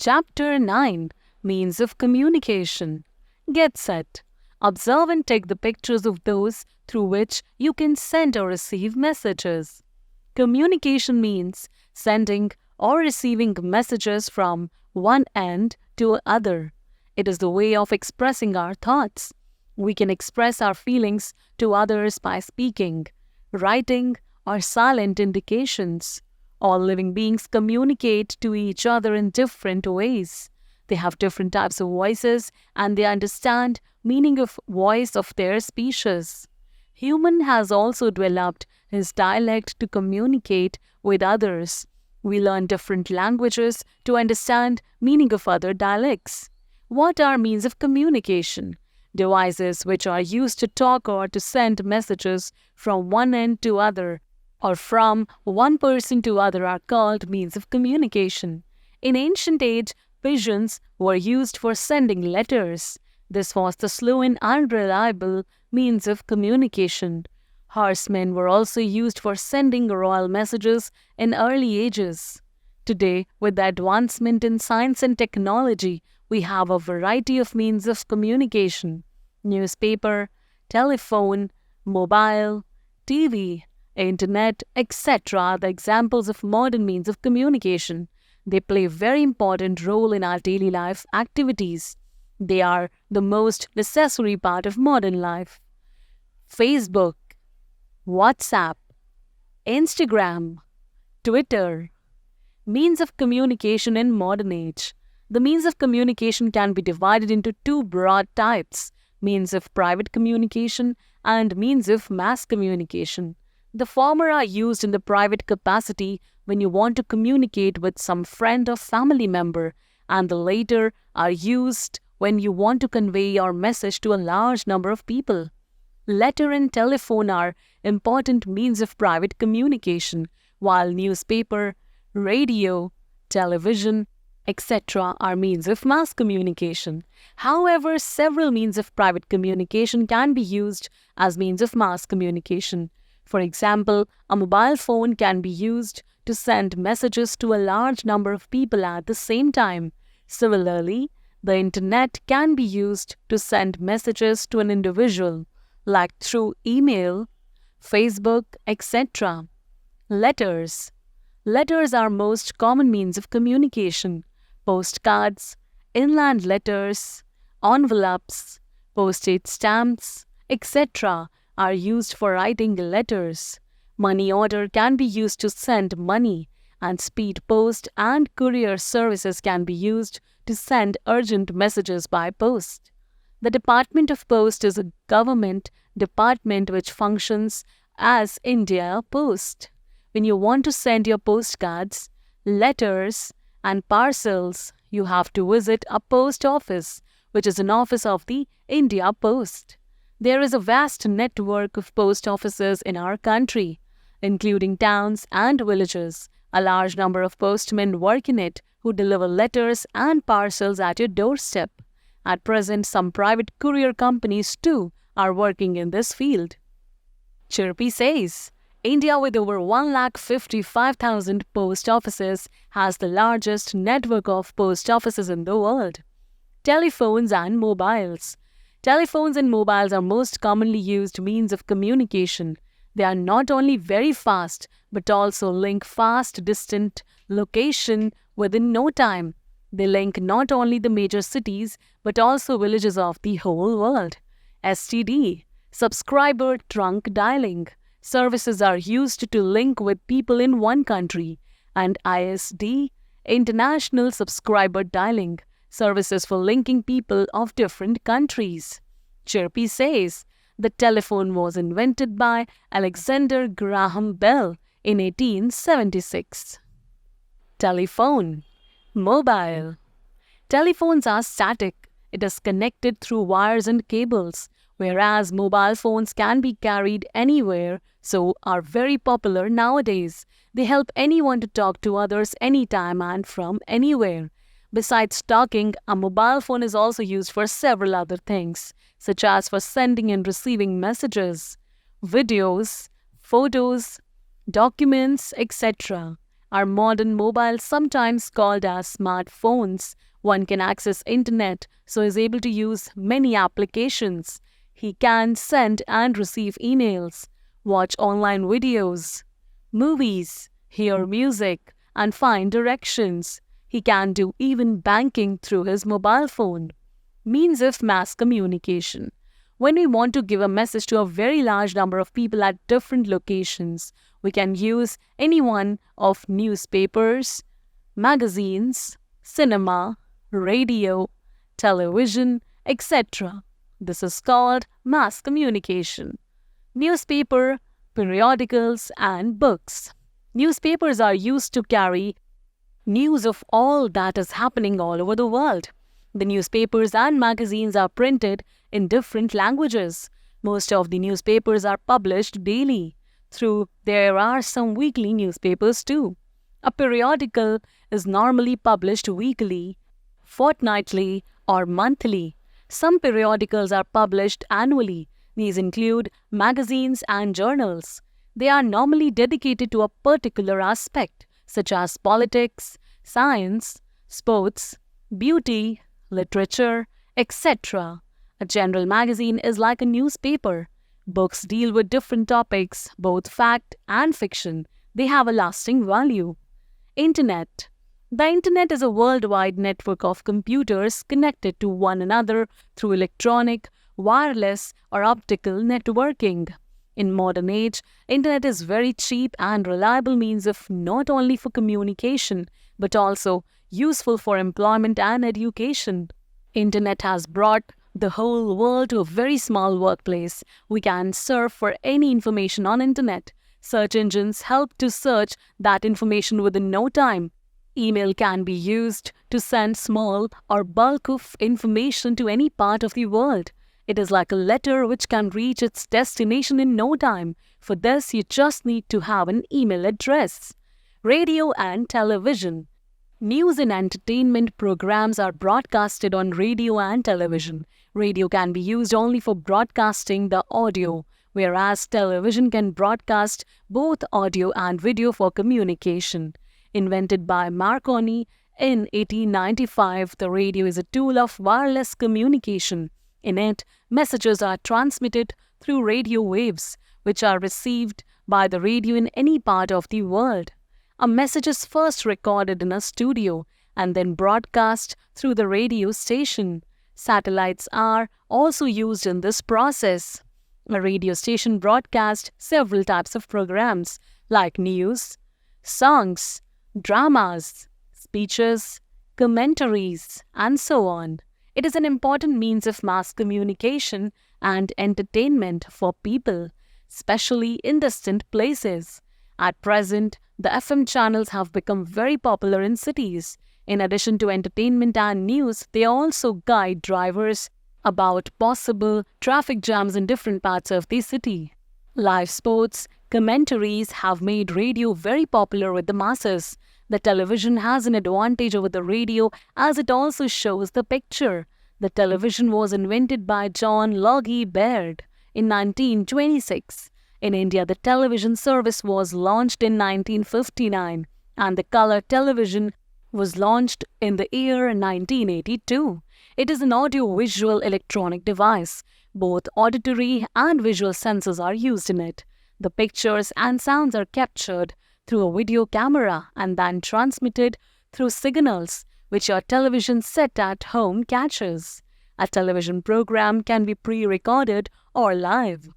Chapter 9 Means of Communication. Get set. Observe and take the pictures of those through which you can send or receive messages. Communication means sending or receiving messages from one end to other. It is the way of expressing our thoughts. We can express our feelings to others by speaking, writing, or silent indications. All living beings communicate to each other in different ways. They have different types of voices and they understand meaning of voice of their species. Human has also developed his dialect to communicate with others. We learn different languages to understand meaning of other dialects. What are means of communication? Devices which are used to talk or to send messages from one end to other or from one person to other are called means of communication. In ancient age, pigeons were used for sending letters. This was the slow and unreliable means of communication. Horsemen were also used for sending royal messages in early ages. Today, with the advancement in science and technology, we have a variety of means of communication. Newspaper, telephone, mobile, TV, internet, etc. are the examples of modern means of communication. They play a very important role in our daily life activities. They are the most necessary part of modern life. Facebook, WhatsApp, Instagram, Twitter. Means of communication in modern age. The means of communication can be divided into two broad types: means of private communication and means of mass communication. The former are used in the private capacity when you want to communicate with some friend or family member, and the later are used when you want to convey your message to a large number of people. Letter and telephone are important means of private communication, while newspaper, radio, television, etc. are means of mass communication. However, several means of private communication can be used as means of mass communication. For example, a mobile phone can be used to send messages to a large number of people at the same time. Similarly, the internet can be used to send messages to an individual, like through email, Facebook, etc. Letters. Letters are most common means of communication. Postcards, inland letters, envelopes, postage stamps, etc. are used for writing letters. Money order can be used to send money, and speed post and courier services can be used to send urgent messages by post. The Department of Post is a government department which functions as India Post. When you want to send your postcards, letters, and parcels, you have to visit a post office, which is an office of the India Post. There is a vast network of post offices in our country, including towns and villages. A large number of postmen work in it who deliver letters and parcels at your doorstep. At present, some private courier companies too are working in this field. Chirpy says, India, with over 155,000 post offices, has the largest network of post offices in the world. Telephones and mobiles. Telephones and mobiles are most commonly used means of communication. They are not only very fast, but also link fast distant location within no time. They link not only the major cities, but also villages of the whole world. STD, subscriber trunk dialing. Services are used to link with people in one country. And ISD, international subscriber dialing. Services for linking people of different countries. Chirpy says, the telephone was invented by Alexander Graham Bell in 1876. Telephone. Mobile. Telephones are static. It is connected through wires and cables, whereas mobile phones can be carried anywhere, so are very popular nowadays. They help anyone to talk to others anytime and from anywhere. Besides talking, a mobile phone is also used for several other things, such as for sending and receiving messages, videos, photos, documents, etc. Our modern mobiles, sometimes called as smartphones, one can access internet, so is able to use many applications. He can send and receive emails, watch online videos, movies, hear music, and find directions. He can do even banking through his mobile phone. Means of mass communication. When we want to give a message to a very large number of people at different locations, we can use any one of newspapers, magazines, cinema, radio, television, etc. This is called mass communication. Newspaper, periodicals, and books. Newspapers are used to carry news of all that is happening all over the world. The newspapers and magazines are printed in different languages. Most of the newspapers are published daily. There are some weekly newspapers too. A periodical is normally published weekly, fortnightly, or monthly. Some periodicals are published annually. These include magazines and journals. They are normally dedicated to a particular aspect, such as politics, science, sports, beauty, literature, etc. A general magazine is like a newspaper. Books deal with different topics, both fact and fiction. They have a lasting value. Internet. The internet is a worldwide network of computers connected to one another through electronic, wireless, or optical networking. In modern age, internet is very cheap and reliable means of not only for communication, but also useful for employment and education. Internet has brought the whole world to a very small workplace. We can search for any information on internet. Search engines help to search that information within no time. Email can be used to send small or bulk of information to any part of the world. It is like a letter which can reach its destination in no time. For this, you just need to have an email address. Radio and television. News and entertainment programs are broadcasted on radio and television. Radio can be used only for broadcasting the audio, whereas television can broadcast both audio and video for communication. Invented by Marconi in 1895, the radio is a tool of wireless communication. In it, messages are transmitted through radio waves, which are received by the radio in any part of the world. A message is first recorded in a studio and then broadcast through the radio station. Satellites are also used in this process. A radio station broadcasts several types of programs like news, songs, dramas, speeches, commentaries, and so on. It is an important means of mass communication and entertainment for people, especially in distant places. At present, the FM channels have become very popular in cities. In addition to entertainment and news, they also guide drivers about possible traffic jams in different parts of the city. Live sports commentaries have made radio very popular with the masses. The television has an advantage over the radio as it also shows the picture. The television was invented by John Logie Baird in 1926. In India, the television service was launched in 1959 and the color television was launched in the year 1982. It is an audio-visual electronic device. Both auditory and visual sensors are used in it. The pictures and sounds are captured through a video camera and then transmitted through signals which your television set at home catches. A television program can be pre-recorded or live.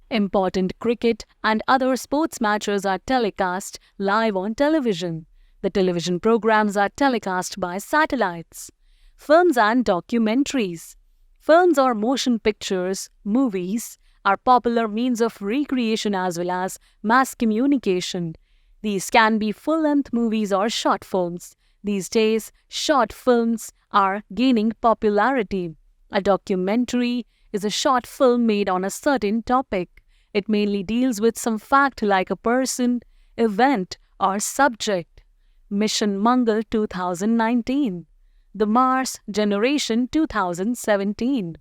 Important cricket and other sports matches are telecast live on television. The television programs are telecast by satellites. Films and documentaries. Films or motion pictures, movies, are popular means of recreation as well as mass communication. These can be full-length movies or short films. These days, short films are gaining popularity. A documentary is a short film made on a certain topic. It mainly deals with some fact like a person, event, or subject. Mission Mangal 2019. The Mars Generation 2017.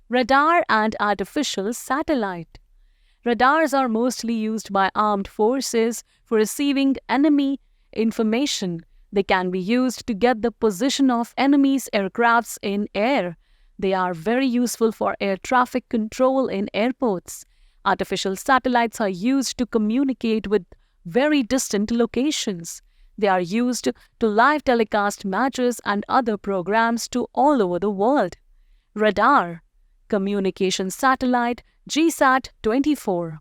Radar and artificial satellite. Radars are mostly used by armed forces for receiving enemy information. They can be used to get the position of enemies' aircrafts in air. They are very useful for air traffic control in airports. Artificial satellites are used to communicate with very distant locations. They are used to live telecast matches and other programs to all over the world. Radar, communication satellite GSAT-24.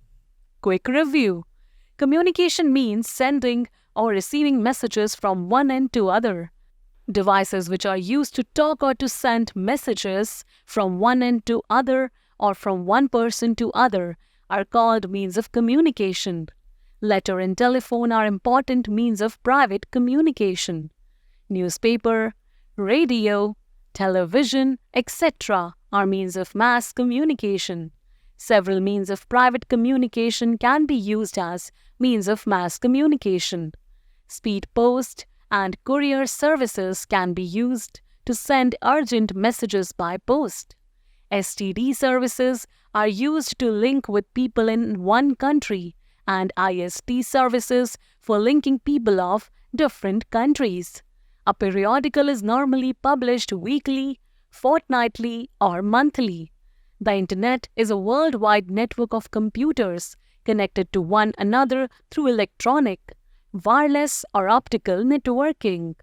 Quick review. Communication means sending or receiving messages from one end to other. Devices which are used to talk or to send messages from one end to other or from one person to other are called means of communication. Letter and telephone are important means of private communication. Newspaper, radio, television, etc. are means of mass communication. Several means of private communication can be used as means of mass communication. Speed post and courier services can be used to send urgent messages by post. STD services are used to link with people in one country, and IST services for linking people of different countries. A periodical is normally published weekly, fortnightly, or monthly. The Internet is a worldwide network of computers connected to one another through electronic, wireless, or optical networking.